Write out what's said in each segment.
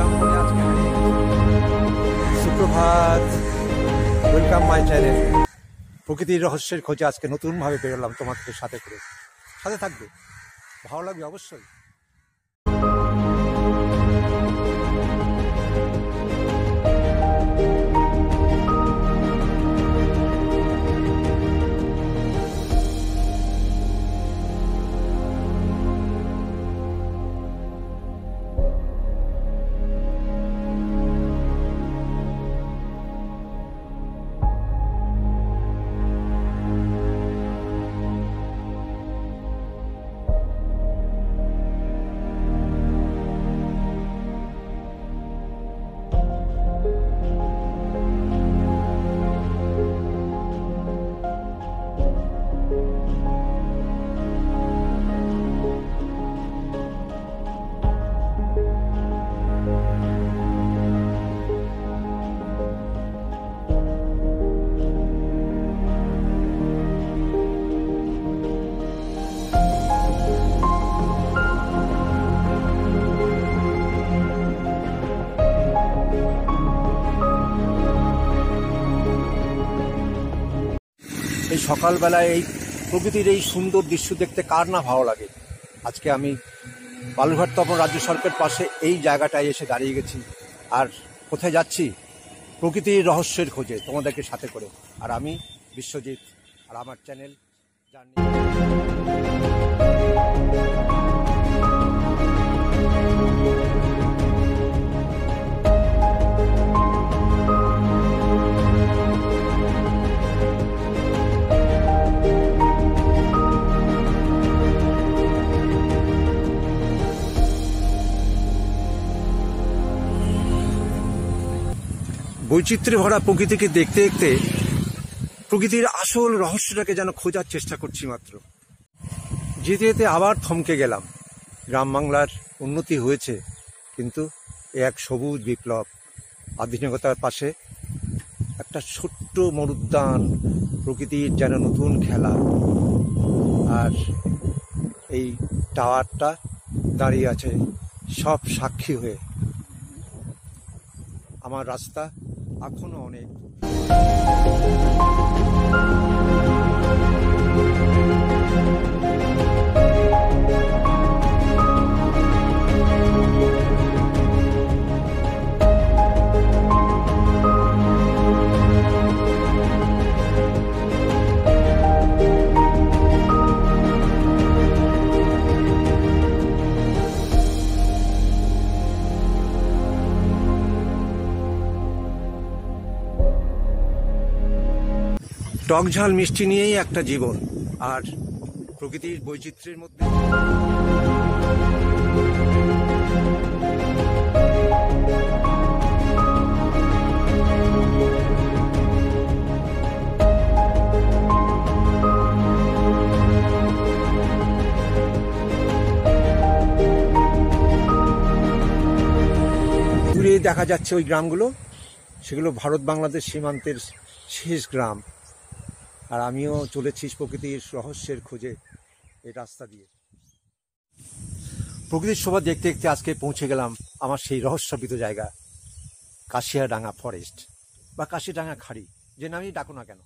জঙ্গলে আজকে হারিয়ে গেছি। সুপ্রভাত, ওয়েলকাম মাই চ্যানেল। প্রকৃতির রহস্যের খোঁজে আজকে নতুনভাবে বেরোলাম তোমাদের সাথে করে। সাথে থাকবে, ভালো লাগবে অবশ্যই। এই সকালবেলায় এই প্রকৃতির এই সুন্দর দৃশ্য দেখতে কার না ভালো লাগে। আজকে আমি বালুরঘাট তপন রাজ্য সড়কের পাশে এই জায়গাটায় এসে দাঁড়িয়ে গেছি। আর কোথায় যাচ্ছি? প্রকৃতির রহস্যের খোঁজে তোমাদেরকে সাথে করে। আর আমি বিশ্বজিৎ, আর আমার চ্যানেল জার্নি। বৈচিত্র্যে ভরা প্রকৃতিকে দেখতে দেখতে প্রকৃতির আসল রহস্যটাকে যেন খোঁজার চেষ্টা করছি মাত্র। যেতে যেতে আবার থমকে গেলাম। গ্রাম বাংলার উন্নতি হয়েছে, কিন্তু এক সবুজ বিপ্লব। আধুনিকতার পাশে একটা ছোট্ট মরুদ্যান, প্রকৃতির যেন নতুন খেলা। আর এই টাওয়ারটা দাঁড়িয়ে আছে সব সাক্ষী হয়ে। আমার রাস্তা এখনো অনেক। টক ঝাল মিষ্টি নিয়েই একটা জীবন, আর প্রকৃতির বৈচিত্র্যের মধ্যে দূরে দেখা যাচ্ছে ওই গ্রামগুলো, সেগুলো ভারত বাংলাদেশ সীমান্তের শেষ গ্রাম। আর আমিও চলেছি প্রকৃতির রহস্যের খোঁজে এই রাস্তা দিয়ে। প্রকৃতির শোভা দেখতে দেখতে আজকে পৌঁছে গেলাম আমার সেই রহস্যবিত জায়গা, কাশিয়াডাঙ্গা ফরেস্ট বা কাশিডাঙ্গা খাড়ি, যে নামেই ডাকো না কেন।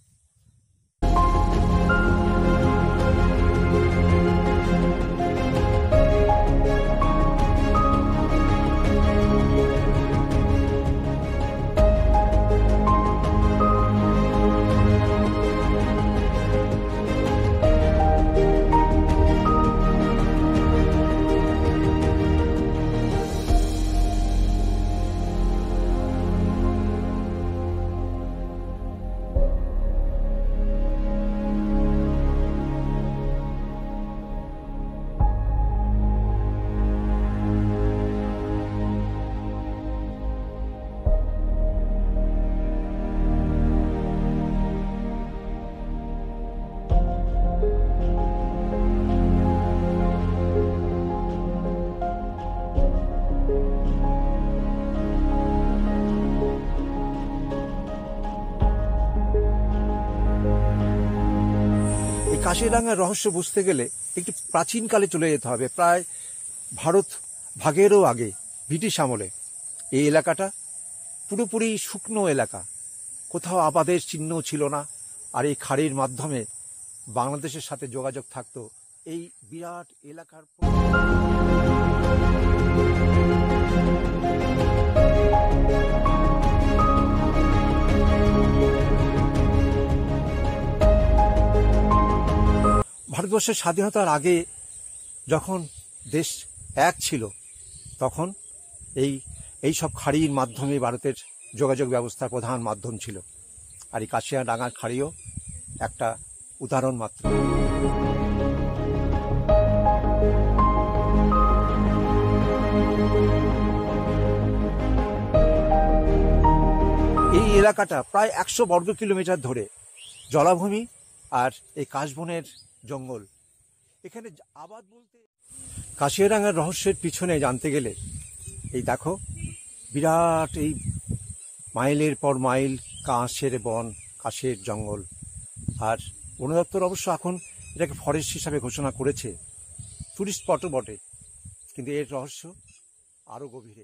কাশিডাঙ্গার রহস্য বুঝতে গেলে একটু প্রাচীনকালে চলে যেতে হবে, প্রায় ভারত ভাগেরও আগে, ব্রিটিশ আমলে। এই এলাকাটা পুরোপুরি শুকনো এলাকা, কোথাও আবাদের চিহ্ন ছিল না। আর এই খাড়ির মাধ্যমে বাংলাদেশের সাথে যোগাযোগ থাকতো এই বিরাট এলাকার। ভারতবর্ষের স্বাধীনতার আগে যখন দেশ এক ছিল, তখন এই সব খাড়ির মাধ্যমে ভারতের যোগাযোগ ব্যবস্থার প্রধান মাধ্যম ছিল। আর এই কাশিয়াডাঙ্গার খাড়িও একটা উদাহরণ মাত্র। এই এলাকাটা প্রায় 100 বর্গ কিলোমিটার ধরে জলাভূমি আর এই কাশবনের জঙ্গল। এখানে আবাদ বলতে কাশিয়াডাঙ্গার রহস্যের পিছনে জানতে গেলে এই দেখো, বিরাট এই মাইলের পর মাইল কাঁশের বন, কাশের জঙ্গল। আর বন দপ্তর অবশ্য এখন এটাকে ফরেস্ট হিসাবে ঘোষণা করেছে, টুরিস্ট স্পটও বটে, কিন্তু এর রহস্য আরো গভীরে।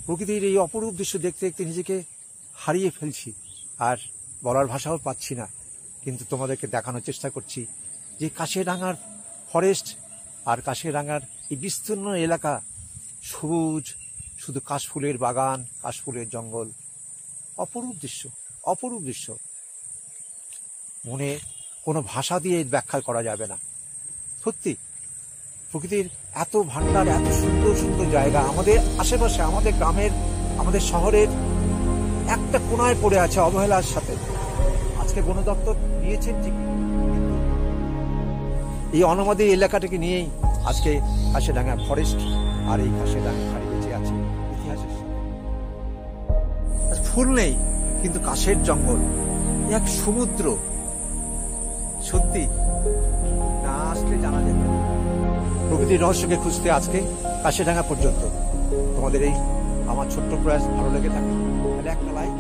প্রকৃতির এই অপরূপ দৃশ্য দেখতে দেখতে নিজেকে হারিয়ে ফেলছি, আর বলার ভাষাও পাচ্ছি না। কিন্তু তোমাদেরকে দেখানোর চেষ্টা করছি যে কাশিয়াডাঙ্গার ফরেস্ট আর কাশিয়াডাঙ্গার এই বিস্তীর্ণ এলাকা, সবুজ, শুধু কাশফুলের বাগান, কাশফুলের জঙ্গল, অপরূপ দৃশ্য, অপরূপ দৃশ্য। মনে কোনো ভাষা দিয়ে ব্যাখ্যা করা যাবে না। সত্যি প্রকৃতির এত ভান্ডার, এত সুন্দর সুন্দর জায়গা আমাদের আশেপাশে, আমাদের গ্রামের, আমাদের শহরের একটা কোনায় পড়ে আছে অবহেলার সাথে। আজকে বন দপ্তর নিয়েছেন ঠিকই, কিন্তু এই অনামধি এলাকাটাকে নিয়েই আজকে কাশিয়াডাঙ্গা ফরেস্ট আর এই কাশিয়াডাঙ্গা খাড়ি বেঁচে আছে ইতিহাসের সাথে। ফুল নেই, কিন্তু কাশের জঙ্গল, এক সমুদ্র। সত্যি না আসলে জানা যেত। প্রকৃতির রহস্যকে খুঁজতে আজকে কাশিয়াডাঙ্গা পর্যন্ত। তোমাদের এই আমার ছোট্ট প্রয়াস ভালো লেগে থাকে তাহলে একটা লাইক